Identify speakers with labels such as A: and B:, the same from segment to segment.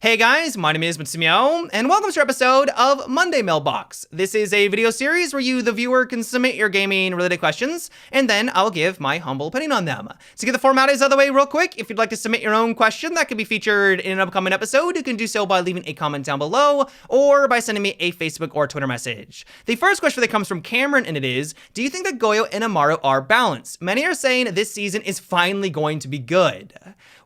A: Hey guys, my name is Matsumiyo, and welcome to our episode of Monday Mailbox. This is a video series where you, the viewer, can submit your gaming-related questions, and then I'll give my humble opinion on them. To get the formalities out of the way real quick, if you'd like to submit your own question that could be featured in an upcoming episode, you can do so by leaving a comment down below, or by sending me a Facebook or Twitter message. The first question that comes from Cameron, and it is, do you think that Goyo and Amaro are balanced? Many are saying this season is finally going to be good.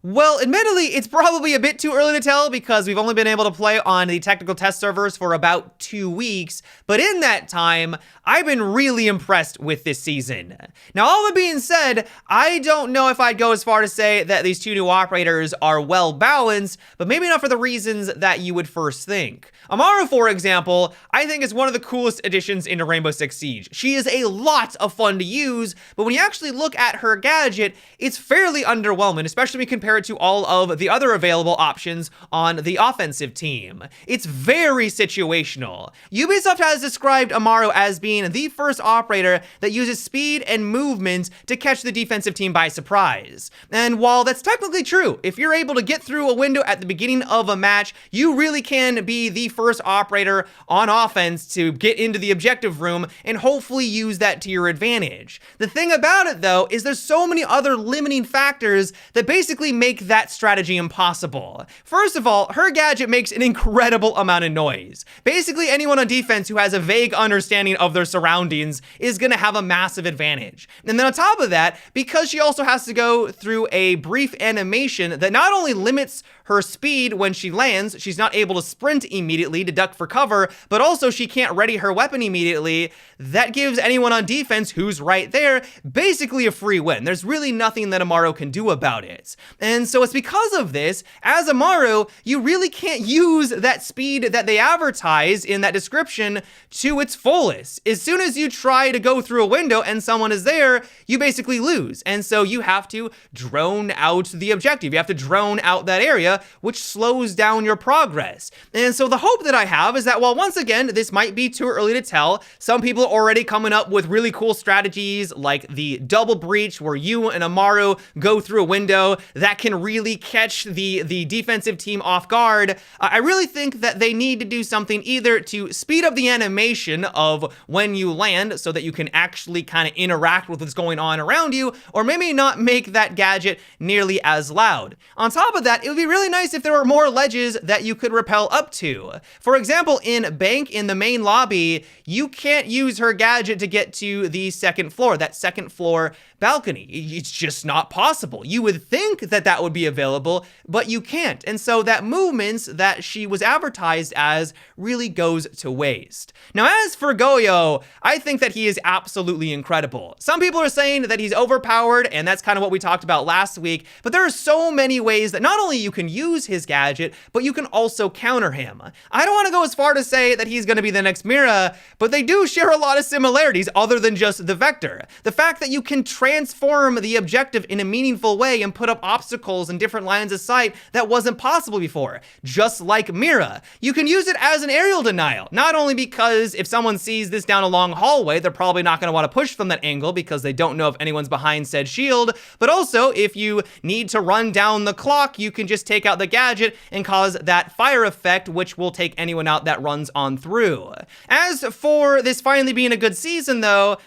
A: Well, admittedly, it's probably a bit too early to tell because we've only been able to play on the technical test servers for about 2 weeks, but in that time, I've been really impressed with this season. Now, all that being said, I don't know if I'd go as far to say that these two new operators are well balanced, but maybe not for the reasons that you would first think. Amaro, for example, I think is one of the coolest additions into Rainbow Six Siege. She is a lot of fun to use, but when you actually look at her gadget, it's fairly underwhelming, especially when you compare it to all of the other available options on the offensive team. It's very situational. Ubisoft has described Amaro as being the first operator that uses speed and movement to catch the defensive team by surprise. And while that's technically true, if you're able to get through a window at the beginning of a match, you really can be the first operator on offense to get into the objective room and hopefully use that to your advantage. The thing about it, though, is there's so many other limiting factors that basically make that strategy impossible. First of all, her gadget makes an incredible amount of noise. Basically, anyone on defense who has a vague understanding of their surroundings is going to have a massive advantage. And then on top of that, because she also has to go through a brief animation that not only limits her speed when she lands, she's not able to sprint immediately to duck for cover, but also she can't ready her weapon immediately. That gives anyone on defense who's right there basically a free win. There's really nothing that Amaro can do about it. And so it's because of this, as Amaro, you really can't use that speed that they advertise in that description to its fullest. As soon as you try to go through a window and someone is there, you basically lose. And so you have to drone out the objective. You have to drone out that area, which slows down your progress. And so the hope that I have is that while once again, this might be too early to tell, some people are already coming up with really cool strategies like the double breach where you and Amaro go through a window that can really catch the defensive team off guard. I really think that they need to do something either to speed up the animation of when you land so that you can actually kind of interact with what's going on around you, or maybe not make that gadget nearly as loud. On top of that, it would be really nice if there were more ledges that you could rappel up to. For example, in Bank in the main lobby, you can't use her gadget to get to the second floor, that second floor balcony. It's just not possible. You would think that that would be available, but you can't. And so that movement that she was advertised as really goes to waste. Now, as for Goyo, I think that he is absolutely incredible. Some people are saying that he's overpowered, and that's kind of what we talked about last week, but there are so many ways that not only you can use his gadget, but you can also counter him. I don't want to go as far to say that he's going to be the next Mira, but they do share a lot of similarities other than just the vector. The fact that you can transform the objective in a meaningful way and put up obstacles in different lines of sight that wasn't possible before. Just like Mira, you can use it as an aerial denial, not only because if someone sees this down a long hallway, they're probably not going to want to push from that angle because they don't know if anyone's behind said shield, but also if you need to run down the clock, you can just take out the gadget and cause that fire effect, which will take anyone out that runs on through. As for this finally being a good season, though,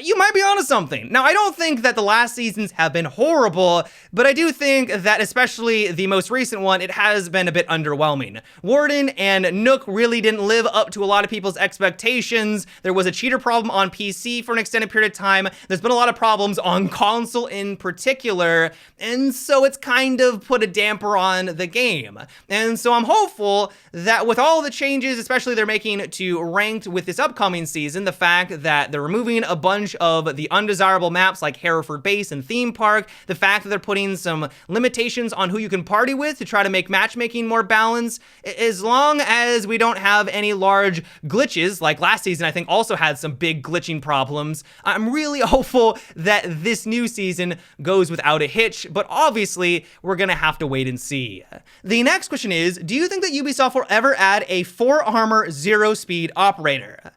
A: you might be onto something. Now, I don't think that the last seasons have been horrible, but I do think that especially the most recent one, it has been a bit underwhelming. Warden and Nook really didn't live up to a lot of people's expectations. There was a cheater problem on PC for an extended period of time. There's been a lot of problems on console in particular, and so it's kind of put a damper on the game. And so I'm hopeful that with all the changes, especially they're making to ranked with this upcoming season, the fact that they're removing a bunch of the undesirable maps like Hereford Base and Theme Park, the fact that they're putting some limitations on who you can party with to try to make matchmaking more balanced, as long as we don't have any large glitches, like last season I think also had some big glitching problems, I'm really hopeful that this new season goes without a hitch, but obviously we're gonna have to wait and see. The next question is, do you think that Ubisoft will ever add a 4 armor, 0 speed operator?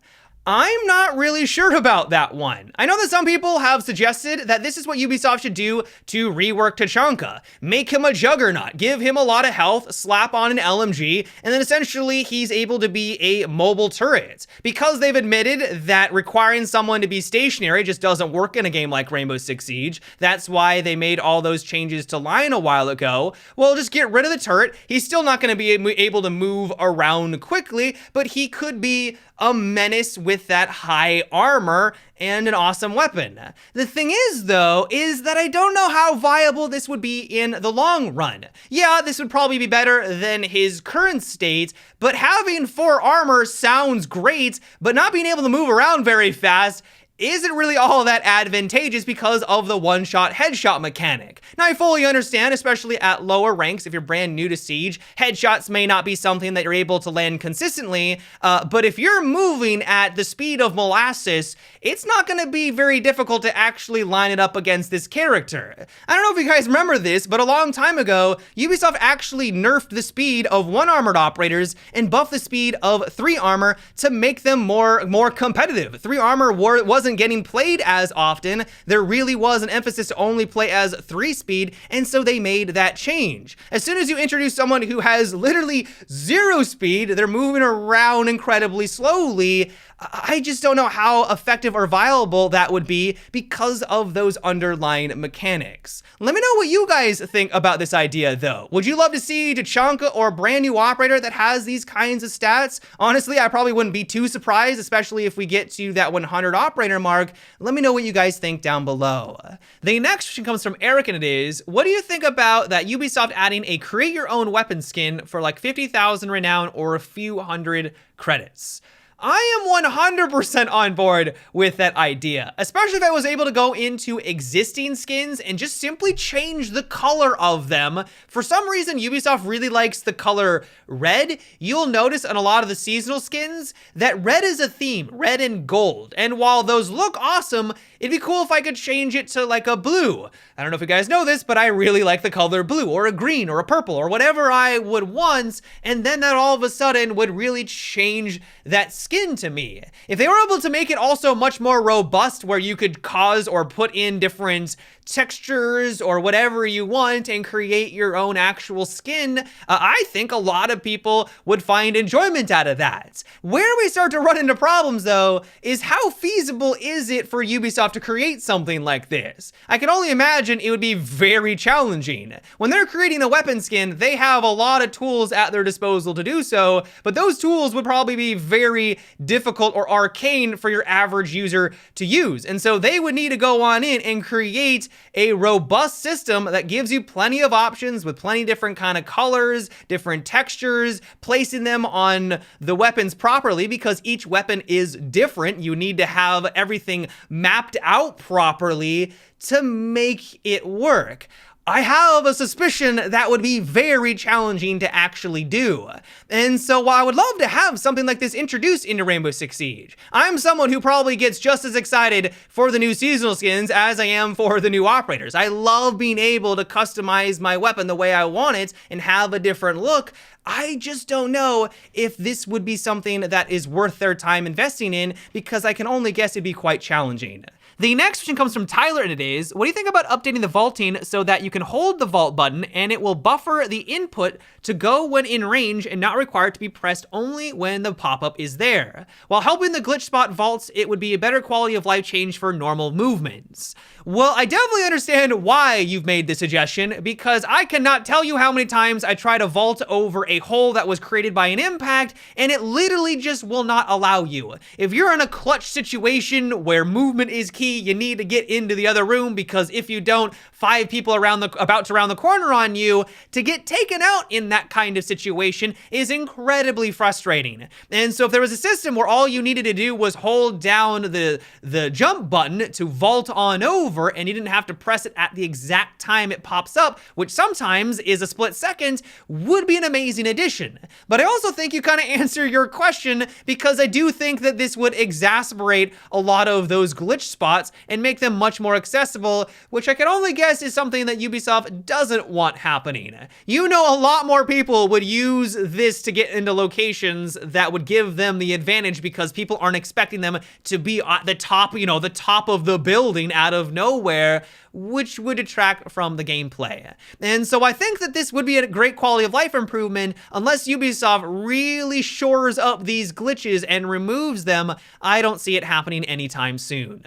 A: I'm not really sure about that one. I know that some people have suggested that this is what Ubisoft should do to rework Tachanka. Make him a juggernaut, give him a lot of health, slap on an LMG, and then essentially he's able to be a mobile turret. Because they've admitted that requiring someone to be stationary just doesn't work in a game like Rainbow Six Siege, that's why they made all those changes to Lion a while ago. Well, just get rid of the turret. He's still not going to be able to move around quickly, but he could be a menace with that high armor and an awesome weapon. The thing is, though, is that I don't know how viable this would be in the long run. Yeah, this would probably be better than his current state, but having 4 armor sounds great, but not being able to move around very fast isn't really all that advantageous because of the one-shot headshot mechanic. Now, I fully understand, especially at lower ranks, if you're brand new to Siege, headshots may not be something that you're able to land consistently, but if you're moving at the speed of molasses, it's not going to be very difficult to actually line it up against this character. I don't know if you guys remember this, but a long time ago, Ubisoft actually nerfed the speed of 1 armored operators and buffed the speed of 3 armor to make them more competitive. 3 armor wasn't getting played as often. There really was an emphasis to only play as 3 speed, and so they made that change. As soon as you introduce someone who has literally 0 speed, they're moving around incredibly slowly, I just don't know how effective or viable that would be because of those underlying mechanics. Let me know what you guys think about this idea, though. Would you love to see Tachanka or a brand new operator that has these kinds of stats? Honestly, I probably wouldn't be too surprised, especially if we get to that 100 operator mark. Let me know what you guys think down below. The next question comes from Eric, and it is, what do you think about that Ubisoft adding a create your own weapon skin for like 50,000 renown or a few hundred credits? I am 100% on board with that idea, especially if I was able to go into existing skins and just simply change the color of them. For some reason, Ubisoft really likes the color red. You'll notice on a lot of the seasonal skins that red is a theme, red and gold. And while those look awesome, it'd be cool if I could change it to like a blue. I don't know if you guys know this, but I really like the color blue or a green or a purple or whatever I would want. And then that all of a sudden would really change that skin to me. If they were able to make it also much more robust where you could cause or put in different textures or whatever you want and create your own actual skin, I think a lot of people would find enjoyment out of that. Where we start to run into problems, though, is how feasible is it for Ubisoft to create something like this? I can only imagine it would be very challenging. When they're creating a weapon skin, they have a lot of tools at their disposal to do so, but those tools would probably be very difficult or arcane for your average user to use. And so they would need to go on in and create a robust system that gives you plenty of options with plenty different kind of colors, different textures, placing them on the weapons properly because each weapon is different. You need to have everything mapped out properly to make it work. I have a suspicion that would be very challenging to actually do. And so while I would love to have something like this introduced into Rainbow Six Siege, I'm someone who probably gets just as excited for the new seasonal skins as I am for the new operators. I love being able to customize my weapon the way I want it and have a different look. I just don't know if this would be something that is worth their time investing in because I can only guess it'd be quite challenging. The next question comes from Tyler, and it is, what do you think about updating the vaulting so that you can hold the vault button and it will buffer the input to go when in range and not required to be pressed only when the pop-up is there? While helping the glitch spot vaults, it would be a better quality of life change for normal movements. Well, I definitely understand why you've made this suggestion because I cannot tell you how many times I try to vault over a hole that was created by an impact and it literally just will not allow you. If you're in a clutch situation where movement is key, you need to get into the other room because if you don't, 5 people about to round the corner on you. To get taken out in that kind of situation is incredibly frustrating. And so if there was a system where all you needed to do was hold down the jump button to vault on over and you didn't have to press it at the exact time it pops up, which sometimes is a split second, would be an amazing addition. But I also think you kind of answer your question because I do think that this would exacerbate a lot of those glitch spots spots and make them much more accessible, which I can only guess is something that Ubisoft doesn't want happening. You know, a lot more people would use this to get into locations that would give them the advantage because people aren't expecting them to be at the top, you know, the top of the building out of nowhere, which would detract from the gameplay. And so I think that this would be a great quality of life improvement unless Ubisoft really shores up these glitches and removes them. I don't see it happening anytime soon.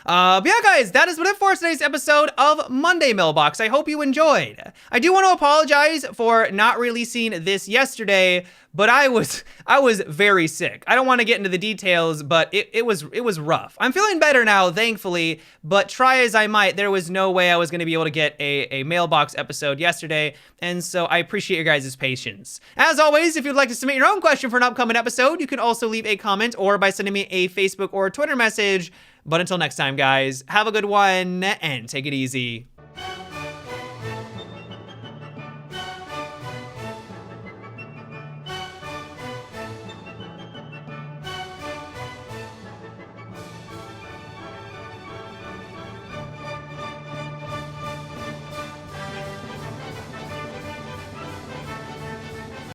A: But yeah, guys, that is what it for today's episode of Monday Mailbox. I hope you enjoyed. I do want to apologize for not releasing this yesterday, but I was very sick. I don't want to get into the details, but it was rough. I'm feeling better now, thankfully, but try as I might, there was no way I was going to be able to get a mailbox episode yesterday, and so I appreciate your guys' patience. As always, if you'd like to submit your own question for an upcoming episode, you can also leave a comment or by sending me a Facebook or Twitter message. But until next time, guys, have a good one and take it easy.